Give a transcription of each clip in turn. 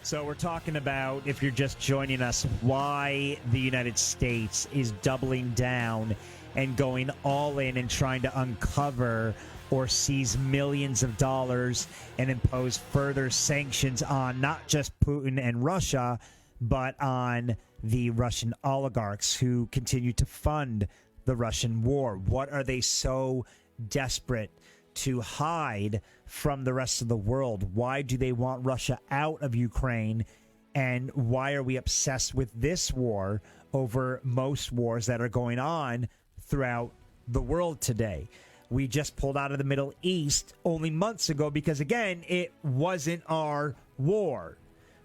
So we're talking about, if you're just joining us, why the United States is doubling down and going all in and trying to uncover or seize millions of dollars and impose further sanctions on not just Putin and Russia, but on the Russian oligarchs who continue to fund the Russian war. What are they so desperate to hide from the rest of the world? Why do they want Russia out of Ukraine? And why are we obsessed with this war over most wars that are going on throughout the world today? We just pulled out of the Middle East only months ago because, again, it wasn't our war.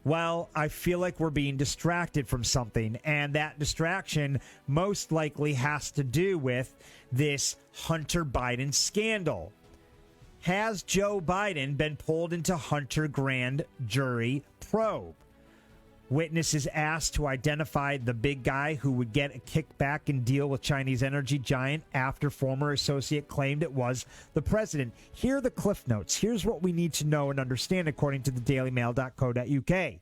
Well, I feel like we're being distracted from something, and that distraction most likely has to do with this Hunter Biden scandal. Has Joe Biden been pulled into Hunter grand jury probe? Witnesses asked to identify the big guy who would get a kickback and deal with Chinese energy giant after former associate claimed it was the president. Here are the cliff notes. Here's what we need to know and understand according to the dailymail.co.uk.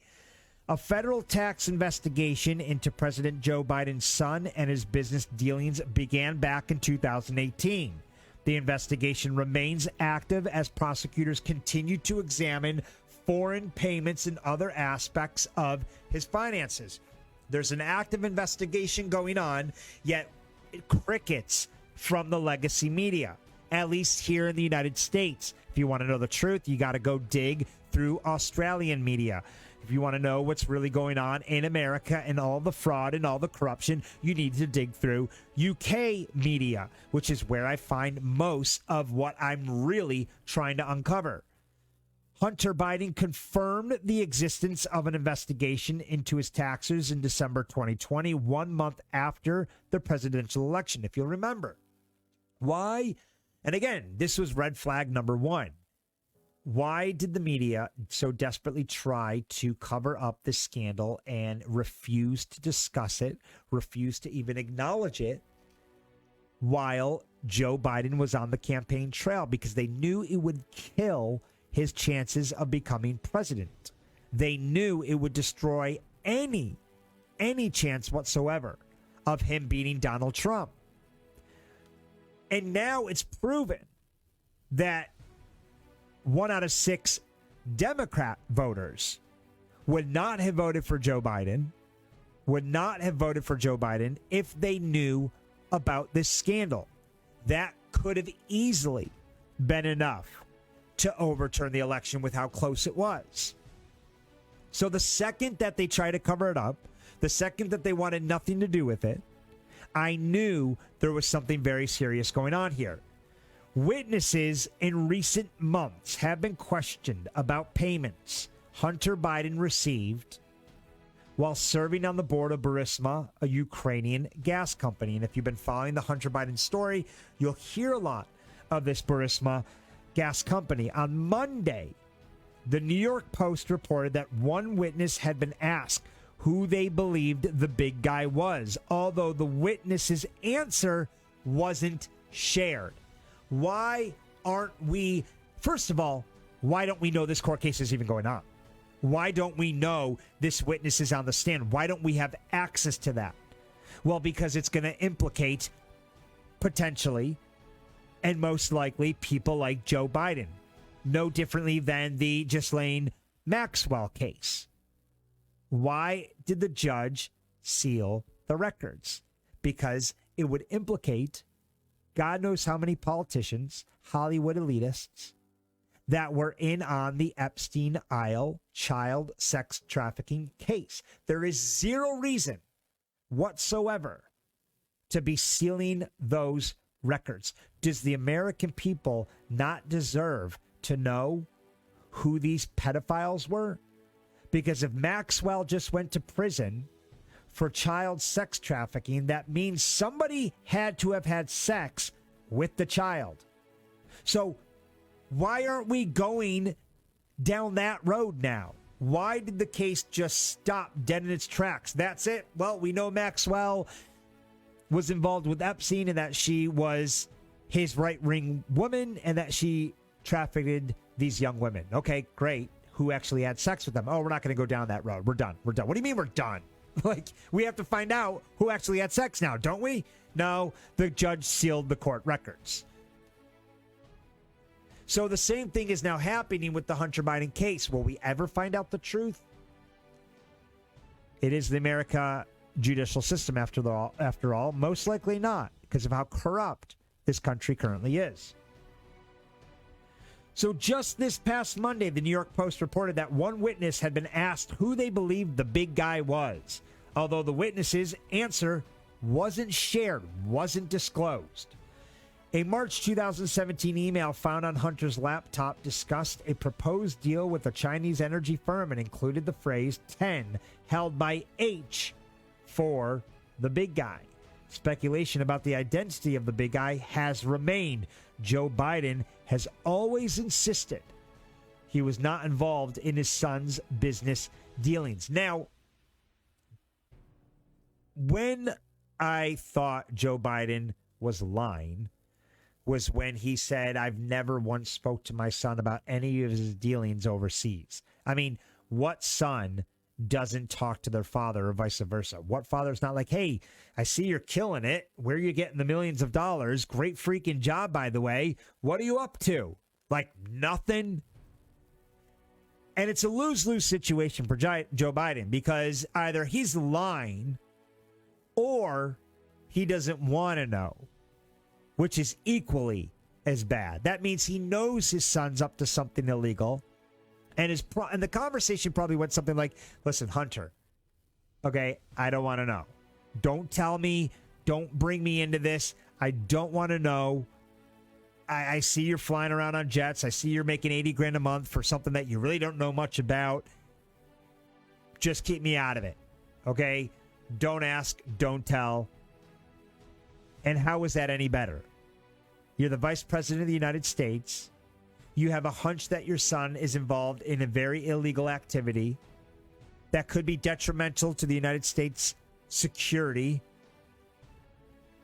A federal tax investigation into President Joe Biden's son and his business dealings began back in 2018. The investigation remains active as prosecutors continue to examine foreign payments and other aspects of his finances. There's an active investigation going on, yet crickets from the legacy media, at least here in the United States. If you want to know the truth, you got to go dig through Australian media. If you want to know what's really going on in America and all the fraud and all the corruption, you need to dig through UK media, which is where I find most of what I'm really trying to uncover. Hunter Biden confirmed the existence of an investigation into his taxes in December 2020, 1 month after the presidential election, if you'll remember. Why? And again, this was red flag number one. Why did the media so desperately try to cover up this scandal and refuse to discuss it, refuse to even acknowledge it while Joe Biden was on the campaign trail? Because they knew it would kill his chances of becoming president. They knew it would destroy any chance whatsoever of him beating Donald Trump. And now it's proven that 1 out of 6 Democrat voters would not have voted for Joe Biden, if they knew about this scandal. That could have easily been enough to overturn the election with how close it was. So the second that they try to cover it up, the second that they wanted nothing to do with it, I knew there was something very serious going on here. Witnesses in recent months have been questioned about payments Hunter Biden received while serving on the board of Burisma, a Ukrainian gas company. And if you've been following the Hunter Biden story, you'll hear a lot of this Burisma gas company. On Monday, the New York Post reported that one witness had been asked who they believed the big guy was, although the witness's answer wasn't shared. Why aren't we, first of all, why don't we know this court case is even going on? Why don't we know this witness is on the stand? Why don't we have access to that? Well, because it's going to implicate, potentially, and most likely, people like Joe Biden. No differently than the Ghislaine Maxwell case. Why did the judge seal the records? Because it would implicate God knows how many politicians, Hollywood elitists, that were in on the Epstein Isle child sex trafficking case. There is zero reason whatsoever to be sealing those records. Does the American people not deserve to know who these pedophiles were? Because if Maxwell just went to prison for child sex trafficking, that means somebody had to have had sex with the child. So why aren't we going down that road now? Why did the case just stop dead in its tracks? That's it. Well, we know Maxwell was involved with Epstein and that she was his right-wing woman and that she trafficked these young women. Okay, great. who actually had sex with them. Oh, we're not going to go down that road. We're done. We're done. What do you mean we're done? Like, we have to find out who actually had sex now, don't we? No, the judge sealed the court records. So the same thing is now happening with the Hunter Biden case. Will we ever find out the truth? It is the America judicial system, after all. Most likely not, because of how corrupt this country currently is. So just this past Monday, the New York Post reported that one witness had been asked who they believed the big guy was, although the witness's answer wasn't shared, wasn't disclosed. A March 2017 email found on Hunter's laptop discussed a proposed deal with a Chinese energy firm and included the phrase 10, held by H, for the big guy. Speculation about the identity of the big guy has remained. Joe Biden has always insisted he was not involved in his son's business dealings. Now, when I thought Joe Biden was lying was when he said, I've never once spoke to my son about any of his dealings overseas. I mean, what son doesn't talk to their father or vice versa? What father's not like, hey, I see you're killing it. Where are you getting the millions of dollars? Great freaking job, by the way. What are you up to? Like, nothing. And it's a lose-lose situation for Joe Biden, because either he's lying or he doesn't want to know, which is equally as bad. That means he knows his son's up to something illegal. And the conversation probably went something like, listen, Hunter, okay, I don't want to know. Don't tell me. Don't bring me into this. I don't want to know. I see you're flying around on jets. I see you're making $80,000 a month for something that you really don't know much about. Just keep me out of it, okay? Don't ask. Don't tell. And how is that any better? You're the vice president of the United States. You have a hunch that your son is involved in a very illegal activity that could be detrimental to the United States security,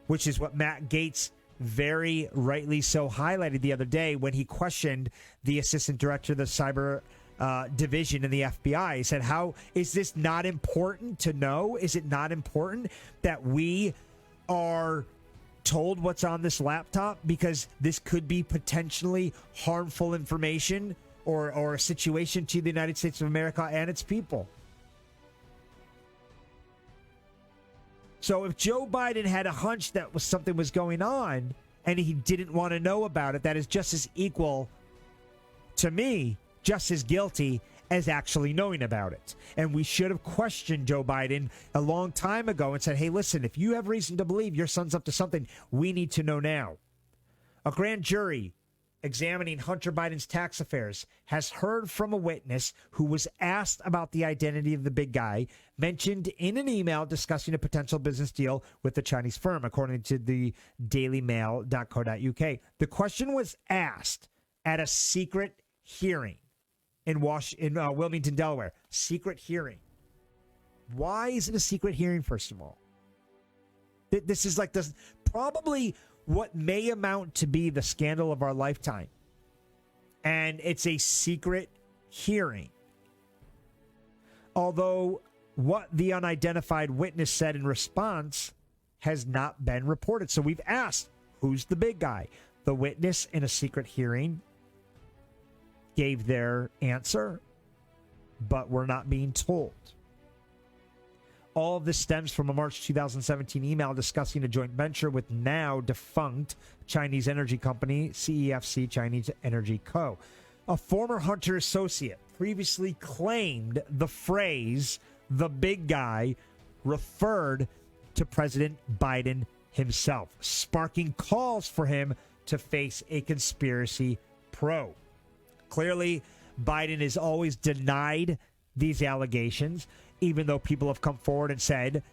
which is what Matt Gaetz very rightly so highlighted the other day when he questioned the assistant director of the cyber division in the FBI. He said, how is this not important to know? Is it not important that we are told what's on this laptop, because this could be potentially harmful information or a situation to the United States of America and its people? So if Joe Biden had a hunch that something was going on and he didn't want to know about it, that is just as equal to me, just as guilty as actually knowing about it. And we should have questioned Joe Biden a long time ago and said, hey, listen, if you have reason to believe your son's up to something, we need to know now. A grand jury examining Hunter Biden's tax affairs has heard from a witness who was asked about the identity of the big guy, mentioned in an email discussing a potential business deal with the Chinese firm, according to the dailymail.co.uk. The question was asked at a secret hearing in Wilmington, Delaware. Secret hearing. Why is it a secret hearing, first of all? This is like this, probably what may amount to be the scandal of our lifetime. And it's a secret hearing. Although what the unidentified witness said in response has not been reported. So we've asked, who's the big guy? The witness in a secret hearing gave their answer, but we're not being told. All of this stems from a March 2017 email discussing a joint venture with now defunct Chinese energy company, CEFC Chinese Energy Co. A former Hunter associate previously claimed the phrase, the big guy, referred to President Biden himself, sparking calls for him to face a conspiracy probe. Clearly, Biden has always denied these allegations, even though people have come forward and said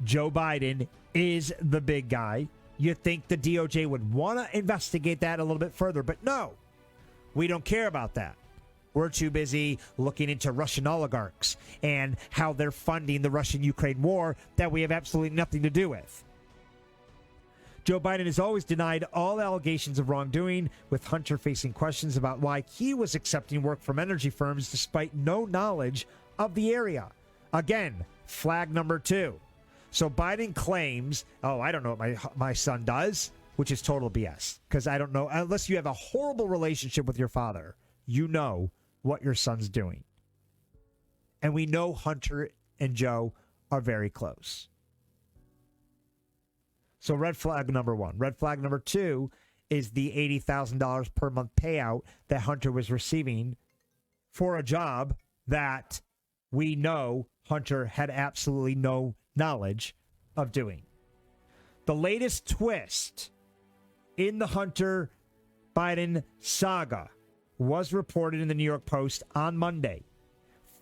Joe Biden is the big guy. You'd think the DOJ would want to investigate that a little bit further, but no, we don't care about that. We're too busy looking into Russian oligarchs and how they're funding the Russian-Ukraine war that we have absolutely nothing to do with. Joe Biden has always denied all allegations of wrongdoing, with Hunter facing questions about why he was accepting work from energy firms despite no knowledge of the area. Again, flag number 2. So Biden claims, oh, I don't know what my son does, which is total BS. Because I don't know, unless you have a horrible relationship with your father, you know what your son's doing. And we know Hunter and Joe are very close. So red flag number 1. Red flag number 2 is the $80,000 per month payout that Hunter was receiving for a job that we know Hunter had absolutely no knowledge of doing. The latest twist in the Hunter Biden saga was reported in the New York Post on Monday,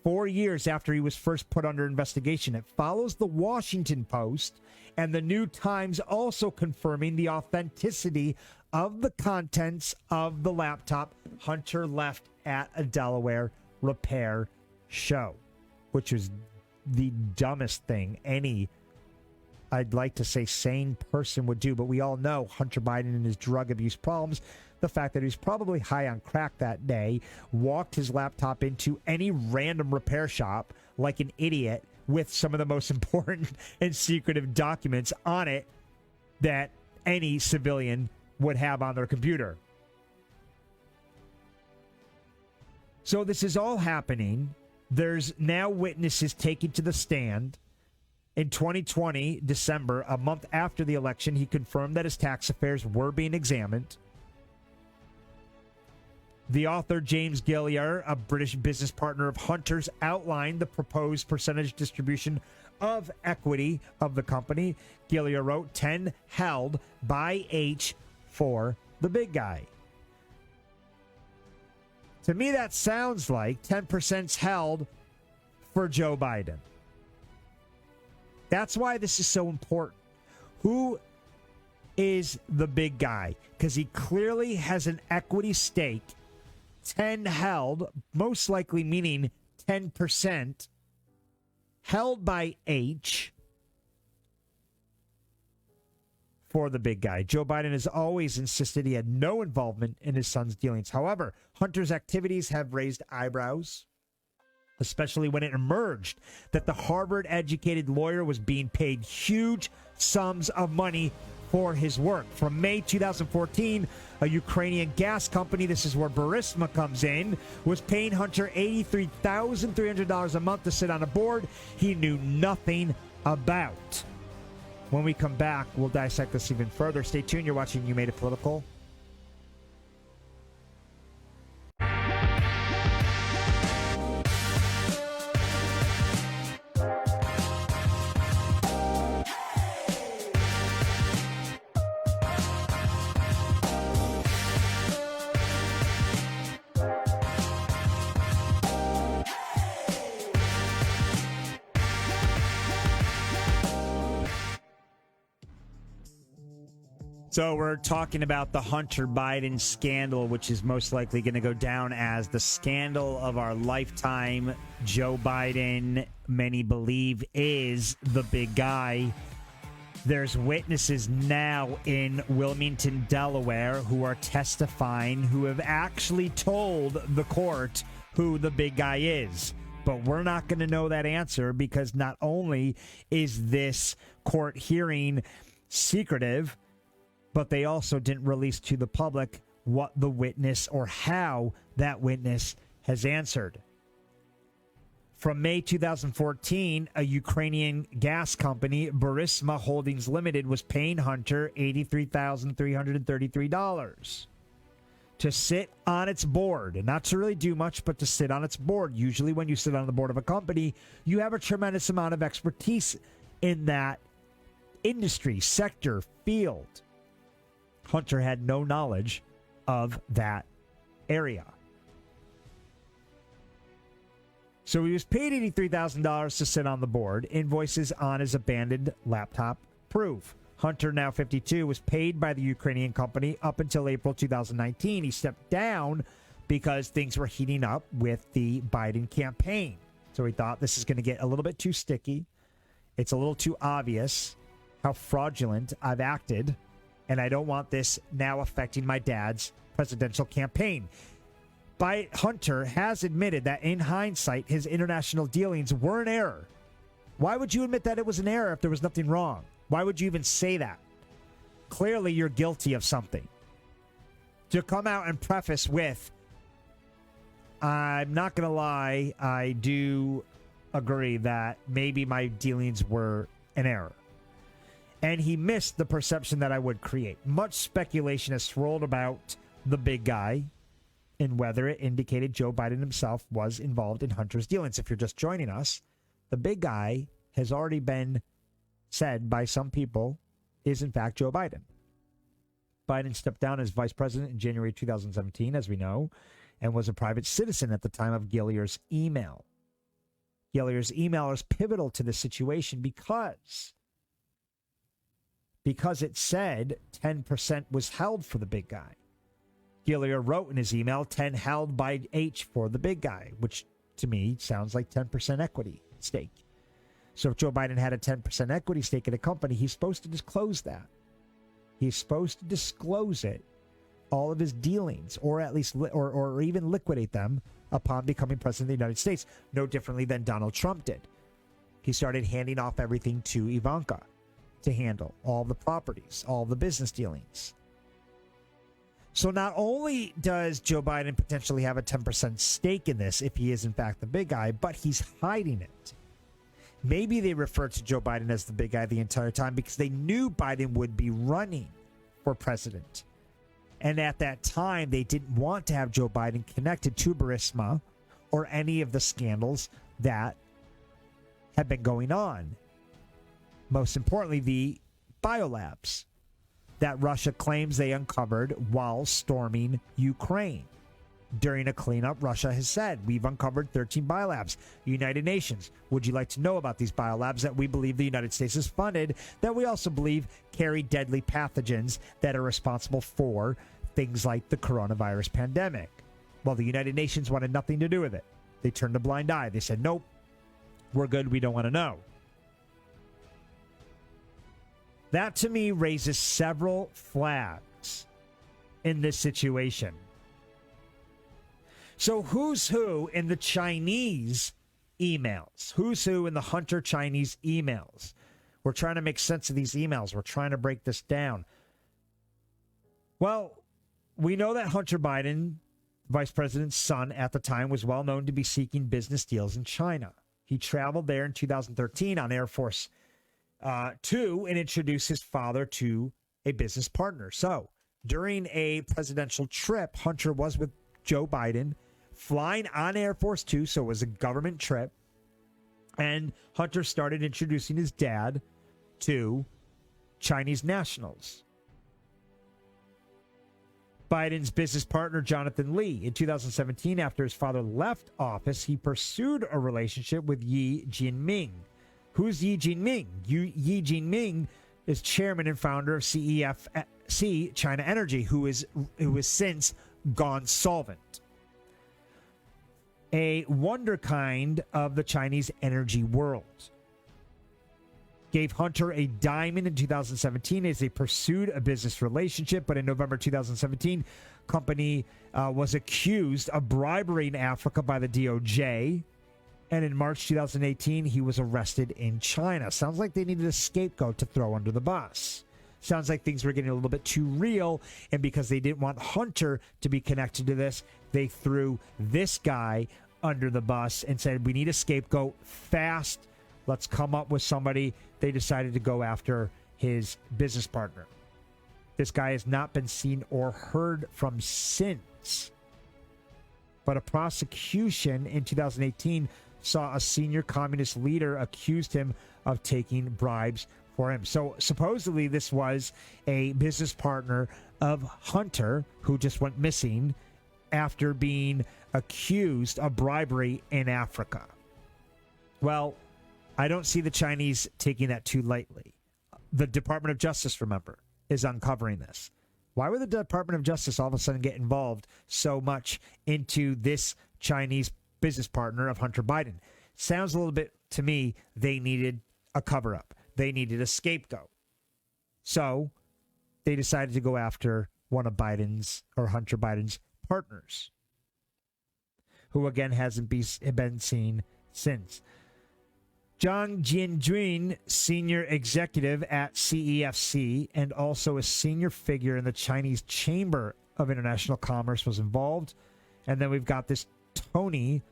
4 years after he was first put under investigation. It follows the Washington Post and the New Times also confirming the authenticity of the contents of the laptop Hunter left at a Delaware repair show, which was the dumbest thing any, I'd like to say, sane person would do. But we all know Hunter Biden and his drug abuse problems, the fact that he was probably high on crack that day, walked his laptop into any random repair shop like an idiot with some of the most important and secretive documents on it that any civilian would have on their computer. So this is all happening. There's now witnesses taken to the stand. In 2020, December, a month after the election, he confirmed that his tax affairs were being examined. The author, James Gilliar, a British business partner of Hunter's, outlined the proposed percentage distribution of equity of the company. Gilliar wrote, 10 held by H for the big guy. To me, that sounds like 10% held for Joe Biden. That's why this is so important. Who is the big guy? Because he clearly has an equity stake. 10 held, most likely meaning 10% held by H for the big guy. Joe Biden has always insisted he had no involvement in his son's dealings. However, Hunter's activities have raised eyebrows, especially when it emerged that the Harvard-educated lawyer was being paid huge sums of money for his work. From May 2014, a Ukrainian gas company, this is where Burisma comes in, was paying Hunter $83,300 a month to sit on a board he knew nothing about. When we come back, we'll dissect this even further. Stay tuned. You're watching You Made It Political. So we're talking about the Hunter Biden scandal, which is most likely going to go down as the scandal of our lifetime. Joe Biden, many believe, is the big guy. There's witnesses now in Wilmington, Delaware, who are testifying, who have actually told the court who the big guy is. But we're not going to know that answer because not only is this court hearing secretive, but they also didn't release to the public what the witness or how that witness has answered. From May 2014, a Ukrainian gas company, Burisma Holdings Limited, was paying Hunter $83,333 to sit on its board, and not to really do much, but to sit on its board. Usually when you sit on the board of a company, you have a tremendous amount of expertise in that industry, sector, field. Hunter had no knowledge of that area. So he was paid $83,000 to sit on the board. Invoices on his abandoned laptop prove. Hunter, now 52, was paid by the Ukrainian company up until April 2019. He stepped down because things were heating up with the Biden campaign. So he thought this is going to get a little bit too sticky. It's a little too obvious how fraudulent I've acted And I don't want this now affecting my dad's presidential campaign. Hunter has admitted that in hindsight, his international dealings were an error. Why would you admit that it was an error if there was nothing wrong? Why would you even say that? Clearly, you're guilty of something. To come out and preface with, I'm not going to lie, I do agree that maybe my dealings were an error. And he missed the perception that I would create. Much speculation has swirled about the big guy and whether it indicated Joe Biden himself was involved in Hunter's dealings. If you're just joining us, the big guy has already been said by some people is in fact Joe Biden. Biden stepped down as vice president in January 2017, as we know, and was a private citizen at the time of Gillier's email. Gillier's email is pivotal to this situation because it said 10% was held for the big guy. Gillier wrote in his email 10 held by H for the big guy, which to me sounds like 10% equity stake. So if Joe Biden had a 10% equity stake in a company, he's supposed to disclose that. He's supposed to disclose it, all of his dealings, or at least or even liquidate them upon becoming president of the United States, no differently than Donald Trump did. He started handing off everything to Ivanka to handle all the properties, all the business dealings. So not only does Joe Biden potentially have a 10% stake in this, if he is in fact the big guy, but he's hiding it. Maybe they referred to Joe Biden as the big guy the entire time because they knew Biden would be running for president. And at that time, they didn't want to have Joe Biden connected to Burisma or any of the scandals that have been going on. Most importantly, the biolabs that Russia claims they uncovered while storming Ukraine. During a cleanup, Russia has said, we've uncovered 13 biolabs. United Nations, would you like to know about these biolabs that we believe the United States has funded, that we also believe carry deadly pathogens that are responsible for things like the coronavirus pandemic? Well, the United Nations wanted nothing to do with it. They turned a blind eye. They said, nope, we're good. We don't want to know. That, to me, raises several flags in this situation. So who's who in the Chinese emails? Who's who in the Hunter Chinese emails? We're trying to make sense of these emails. We're trying to break this down. Well, we know that Hunter Biden, vice president's son at the time, was well known to be seeking business deals in China. He traveled there in 2013 on Air Force Two and introduced his father to a business partner. So during a presidential trip, Hunter was with Joe Biden flying on Air Force Two, so it was a government trip. And Hunter started introducing his dad to Chinese nationals. Biden's business partner, Jonathan Lee, in 2017, after his father left office, he pursued a relationship with Yi Jinming. Who's Yi Jinming? Yi Jinming is chairman and founder of CEFC China Energy, who is since gone solvent. A wonderkind of the Chinese energy world. Gave Hunter a diamond in 2017 as they pursued a business relationship, but in November 2017, company was accused of bribery in Africa by the DOJ, and in March 2018, he was arrested in China. Sounds like they needed a scapegoat to throw under the bus. Sounds like things were getting a little bit too real, and because they didn't want Hunter to be connected to this, they threw this guy under the bus and said, we need a scapegoat fast. Let's come up with somebody. They decided to go after his business partner. This guy has not been seen or heard from since. But a prosecution in 2018 saw a senior communist leader accused him of taking bribes for him. So supposedly this was a business partner of Hunter who just went missing after being accused of bribery in Africa. Well, I don't see the Chinese taking that too lightly. The Department of Justice, remember, is uncovering this. Why would the Department of Justice all of a sudden get involved so much into this Chinese business partner of Hunter Biden? Sounds a little bit to me they needed a cover-up. They needed a scapegoat. So they decided to go after one of Biden's or Hunter Biden's partners, who again hasn't been seen since. Zhang Jianjun, senior executive at CEFC and also a senior figure in the Chinese Chamber of International Commerce, was involved. And then we've got this Tony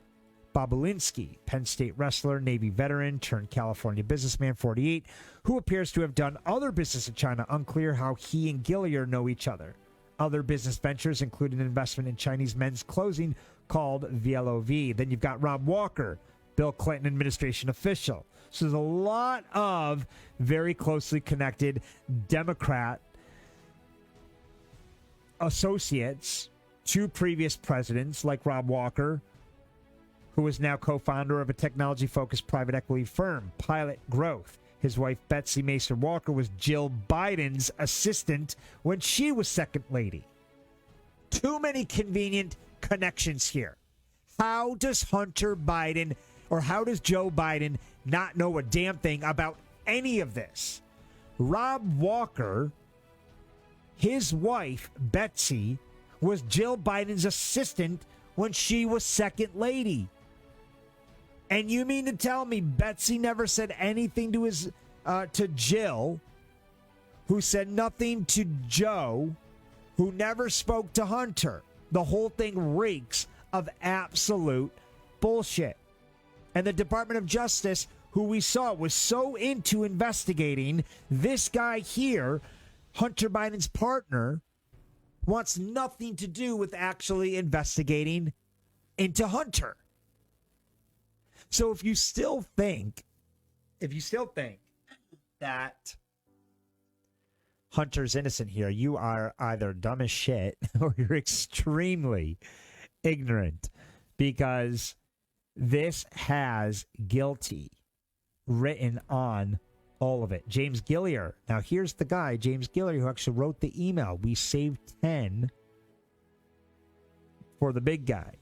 Bobulinski, Penn State wrestler, Navy veteran, turned California businessman, 48, who appears to have done other business in China. Unclear how he and Gillier know each other. Other business ventures include an investment in Chinese men's clothing called VLOV. Then you've got Rob Walker, Bill Clinton administration official. So there's a lot of very closely connected Democrat associates to previous presidents like Rob Walker, who is now co-founder of a technology-focused private equity firm, Pilot Growth. His wife, Betsy Mason Walker, was Jill Biden's assistant when she was second lady. Too many convenient connections here. How does Hunter Biden, or how does Joe Biden not know a damn thing about any of this? Rob Walker, his wife, Betsy, was Jill Biden's assistant when she was second lady. And you mean to tell me Betsy never said anything to Jill, who said nothing to Joe, who never spoke to Hunter? The whole thing reeks of absolute bullshit. And the Department of Justice, who we saw was so into investigating this guy here, Hunter Biden's partner, wants nothing to do with actually investigating into Hunter. So if you still think that Hunter's innocent here, you are either dumb as shit or you're extremely ignorant, because this has guilty written on all of it. James Gillier. Now, here's the guy, James Gillier, who actually wrote the email. We saved 10 for the big guy.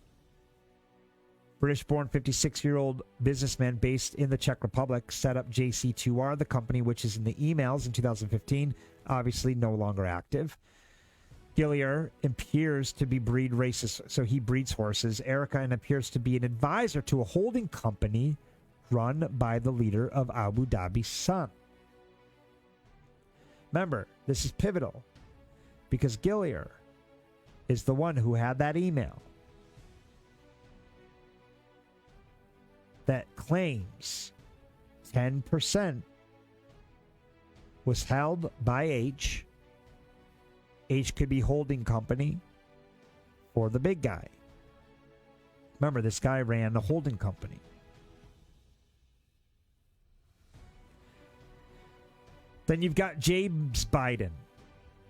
British-born 56-year-old businessman based in the Czech Republic set up JC2R, the company which is in the emails, in 2015, obviously no longer active. Gillier appears to be breed racist, so he breeds horses. Erica and appears to be an advisor to a holding company run by the leader of Abu Dhabi's son. Remember, this is pivotal because Gillier is the one who had that email that claims 10% was held by H. H could be holding company for the big guy. Remember, this guy ran a holding company. Then you've got James Biden,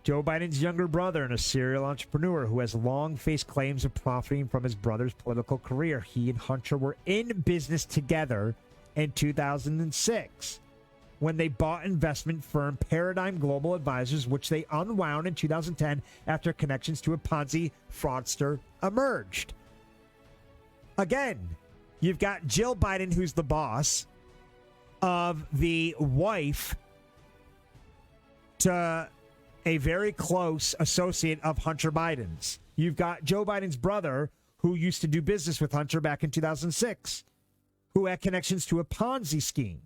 Joe Biden's younger brother and a serial entrepreneur who has long faced claims of profiting from his brother's political career. He and Hunter were in business together in 2006 when they bought investment firm Paradigm Global Advisors, which they unwound in 2010 after connections to a Ponzi fraudster emerged. Again, you've got Jill Biden, who's the boss of the wife to a very close associate of Hunter Biden's. You've got Joe Biden's brother, who used to do business with Hunter back in 2006, who had connections to a Ponzi scheme.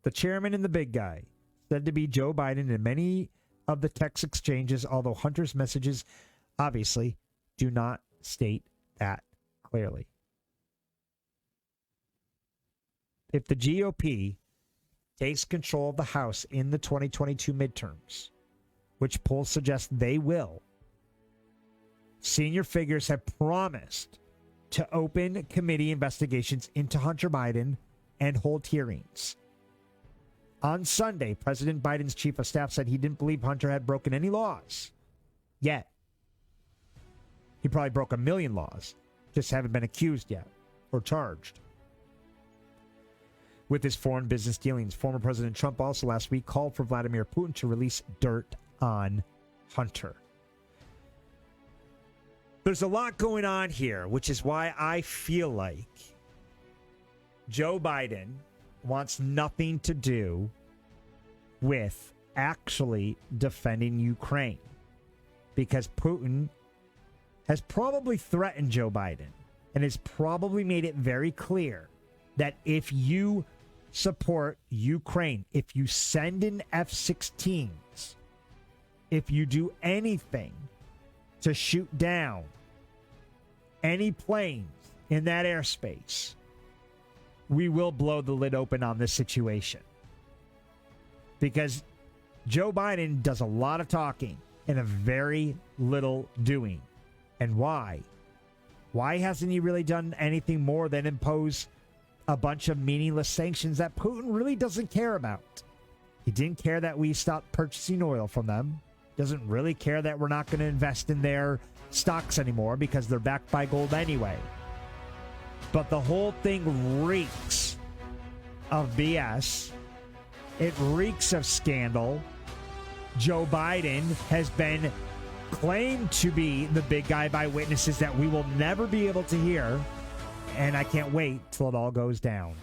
The chairman and the big guy, said to be Joe Biden in many of the text exchanges, although Hunter's messages obviously do not state that clearly. If the GOP takes control of the House in the 2022 midterms, which polls suggest they will, senior figures have promised to open committee investigations into Hunter Biden and hold hearings. On Sunday, President Biden's chief of staff said he didn't believe Hunter had broken any laws yet. He probably broke 1 million laws, just haven't been accused yet or charged with his foreign business dealings. Former President Trump also last week called for Vladimir Putin to release dirt on Hunter. There's a lot going on here, which is why I feel like Joe Biden wants nothing to do with actually defending Ukraine, because Putin has probably threatened Joe Biden and has probably made it very clear that if you support Ukraine, if you send in F-16s, if you do anything to shoot down any planes in that airspace, we will blow the lid open on this situation. Because Joe Biden does a lot of talking and a very little doing. And why? Why hasn't he really done anything more than impose a bunch of meaningless sanctions that Putin really doesn't care about? He didn't care that we stopped purchasing oil from them. Doesn't really care that we're not going to invest in their stocks anymore because they're backed by gold anyway. But the whole thing reeks of BS. It reeks of scandal. Joe Biden has been claimed to be the big guy by witnesses that we will never be able to hear. And I can't wait till it all goes down.